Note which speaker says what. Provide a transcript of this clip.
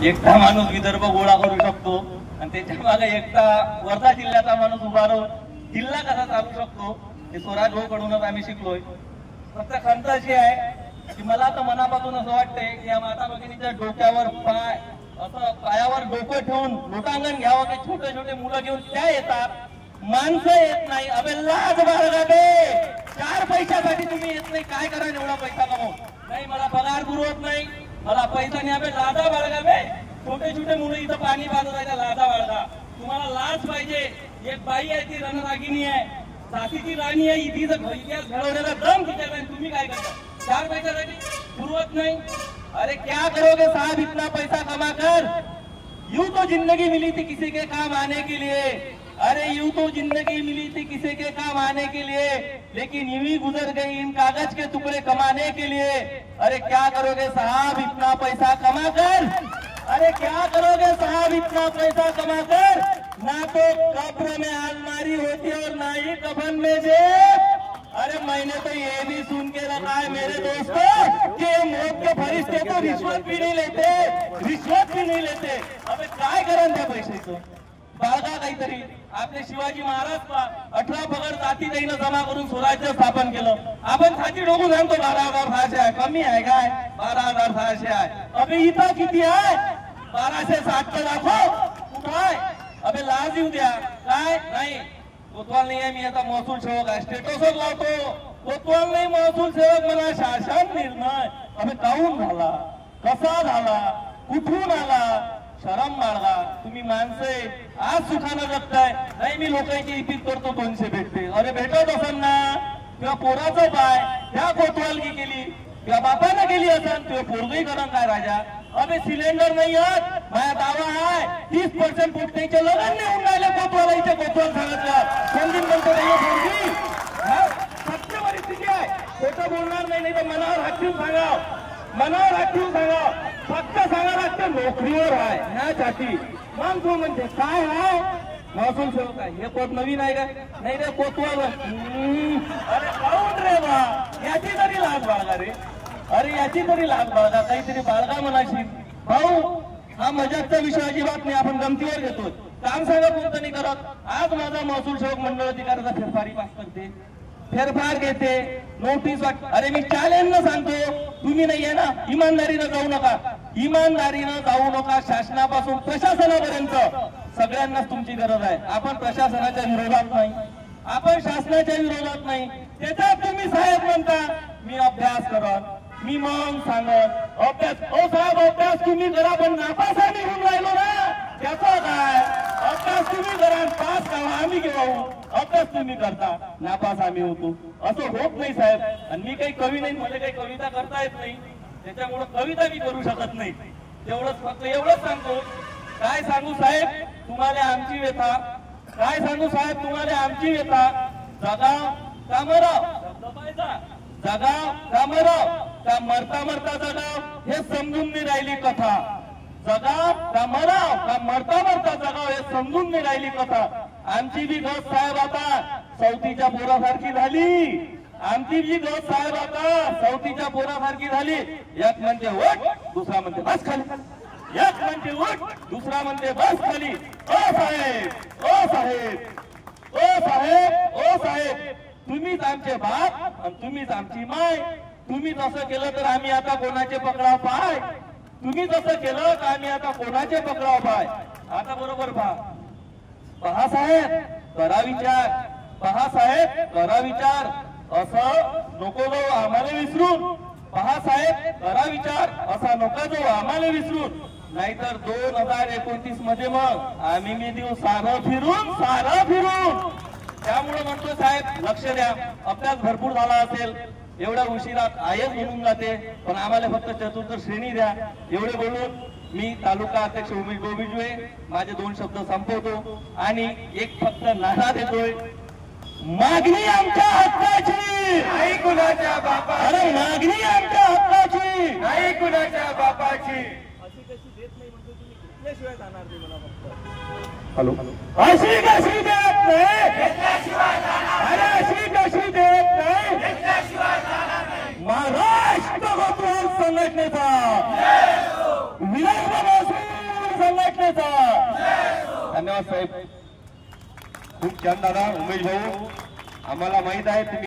Speaker 1: एकटा माणूस विदर्भ गोळा करू शकतो आणि त्याच्या मागे एकटा वर्धा जिल्ह्याचा माणूस उभा राहून जिल्हा कसा चालू शकतो हे स्वराज भाऊ कडूनच आम्ही शिकलोय। फक्त खंत अशी आहे की मला तर मनापासून असं वाटतंय की या माता भगिनीच्या डोक्यावर पाय असं पायावर डोकं ठेवून लोटांगण घ्यावं की छोटे छोटे मुलं घेऊन त्या येतात, माणसं येत नाही। अबे लाज बाळगा बे, 4 पैशासाठी तुम्ही येत नाही, काय करा एवढा पैसा कमवून? नाही मला पगार पुरवत नाही, मला पैसा नाही। अबे लाजा बाळगा बे, छोटे छोटे मुलं इथं पाणी पाजत आहे, लाजा बाळगा, तुम्हाला लाज पाहिजे। एक बाई आहे ती रणरागिणी आहे, साथीची राणी आहे, इतिहास घडवण्याचा दम तिच्यात आहे, तुम्ही काय करता? 4 पैशासाठी पुरवत नाही। अरे क्या करोगे साहब इतना पैसा कमा कर? यूं तो जिंदगी मिली थी किसी के काम आने के लिए, अरे यूं तो जिंदगी मिली थी किसी के काम आने के लिए, लेकिन यूं ही गुजर गई इन कागज के टुकड़े कमाने के लिए। अरे क्या करोगे साहब इतना पैसा कमा कर? अरे क्या करोगे साहब इतना पैसा कमा कर? ना तो कब्र में अलमारी होती और ना ही कफन में जेब। अरे मैंने तो ये भी सुन के रखा है मेरे दोस्तों कि मौत के फरिश्ते तो रिश्वत भी नहीं लेते, रिश्वत भी नहीं लेते। अबे काय करण त्या पैशाचं? बाळगा काहीतरी। आपले शिवाजी महाराज 18 पगड जाती त्यानं जमा करून स्वराज्य स्थापन केलं। आपण छाती डोकून सांगतो 12,600 आहे, कमी आहे काय? 12,600 आहे। अबे इथं किती आहे? 1260 दाखव, कुठं आहे? अबे लाज येऊ द्या। काय नाही कोतवाल नाही आहे, मी आता महसूल सेवक आहे, स्टेटसवर लावतो कोतवाल नाही महसूल सेवक, मला शासन निर्णय। अबे काऊन झाला, कसा झाला, कुठून आला? शरम बाळगा, तुम्ही माणसे आज सुखानं जगताय। नाही मी लोकांची इपिक करतो 200 भेटते, अरे भेटत असेल ना? किंवा पोराचं पाय त्या कोतवालगी केली किंवा बापानं केली असेल, तुझं पोरगही करण काय राजा? अबे सिलेंडर नाही येत, माझा दावा आहे 30% पोटण्याचे लग्न नेऊन राहिले कोतवालाईचे, कोतवाल सांगितलं संदीप म्हणतो नाही पोरगी, सत्य परिस्थिती आहे, खोटं बोलणार नाही, नाही तर मनावर हात ठेवून सांगाव, मनावर हात ठेवून सांगाव, फक्त सांगा लागतं नोकरीवर आहे ह्यासाठी। मग तो म्हणते काय आहे? महसूल सेवक आहे। हे कोट नवीन आहे का? नाही रे कोतवाल। अरे काऊन रे बा, याची तरी लाज बाळगा रे, अरे याची तरी लाज बाळगा, काहीतरी बाळगा म्हणाशी। भाऊ हा मजाकचा विषय अजिबात नाही, आपण गमतीवर घेतोय। काम सांगा कोणतं नाही करत। आज माझा महसूल सेवक मंडळ अधिकाराचा फेरफारी पास करते, फेरफार घेते, नोटीस अरे मी चॅलेंजनं सांगतो, तुम्ही नाहीये ना, इमानदारीनं जाऊ नका, इमानदारीनं जाऊ नका। शासनापासून प्रशासनापर्यंत सगळ्यांनाच तुमची गरज आहे। आपण प्रशासनाच्या विरोधात नाही, आपण शासनाच्या विरोधात नाही। त्याच्यात तुम्ही साहेब म्हणता मी अभ्यास करत, मी मग सांगत अभ्यास, ओ साहेब अभ्यास तुम्ही करा, पण नापास आम्ही होऊन राहिलो ना, त्याचं काय? अभ्यास तुम्ही करा, पास करा, आम्ही घेऊ। अभ्यास तुम्ही करता, नापास आम्ही होतो, असं होत नाही साहेब। आणि मी काही कवी नाही, मला काही कविता करता येत नाही, त्याच्यामुळे कविता मी करू शकत नाही। तेवढंच फक्त एवढंच सांगतो, काय सांगू साहेब तुम्हाला आमची व्यथा, काय सांगू साहेब तुम्हाला आमची व्यथा। जगाव का मराव, जगाव का मराव, का मरता मरता जगाव हे समजून नाही राहिली कथा। जगाव का मराव, का मरता मरता जगाव हे समजून नाही राहिली कथा। आमची बी गत साहेब आता सवतीच्या पोरासारखी झाली, आमची जी गत साहेब आता सवतीच्या पोरासारखी झाली। एक म्हणते उठ, दुसरा म्हणते बस खाली, एक म्हणते उठ, दुसरा म्हणते बस खाली। ओ साहेब, ओ साहेब, ओ साहेब, ओ साहेब, तुम्हीच आमचे बाप आणि तुम्हीच आमची माय। तुम्ही जसं केलं तर आम्ही आता कोणाचे पकडाव पाय, तुम्ही जसं केलं तर आम्ही आता कोणाचे पकडाव पाय। आता बरोबर पहा साहेब करा विचार, पहा साहेब करा विचार, असं नको जाऊ आम्हाला विसरून। पहा साहेब करा विचार, असा नको जाऊ आम्हाला विसरून, नाहीतर 2029 मध्ये मग आम्ही मी देऊ सारं फिरून, सारं फिरून। त्यामुळे म्हणतो साहेब लक्ष द्या, अभ्यास भरपूर झाला असेल, एवढ्या उशिरा आयच म्हणून जाते, पण आम्हाला फक्त चतुर्थ श्रेणी द्या। एवढे बोलून मी तालुका अध्यक्ष उमेश गोविजवे माझे 2 शब्द संपवतो आणि एक फक्त नारा देतोय, मागणी आमच्या हक्काची नाही कुणाच्या बापाची, अरे मागणी आमच्या हक्काची नाही कुणाच्या बापाची। अशी कशी देत नाही म्हणतो तुम्ही, घेतल्याशिवाय जाणार नाही मला फक्त। हॅलो, अशी कशी देत नाही घेतल्याशिवाय जाणार, अरे अशी कशी देत नाही घेतल्याशिवाय जाणार नाही। महाराष्ट्र कोतवाल संघटनेचा विनम्र जनतेचा धन्यवाद साहेब.
Speaker 2: खूप छान दादा. उमेश भाऊ, आम्हाला माहित आहे तुम्ही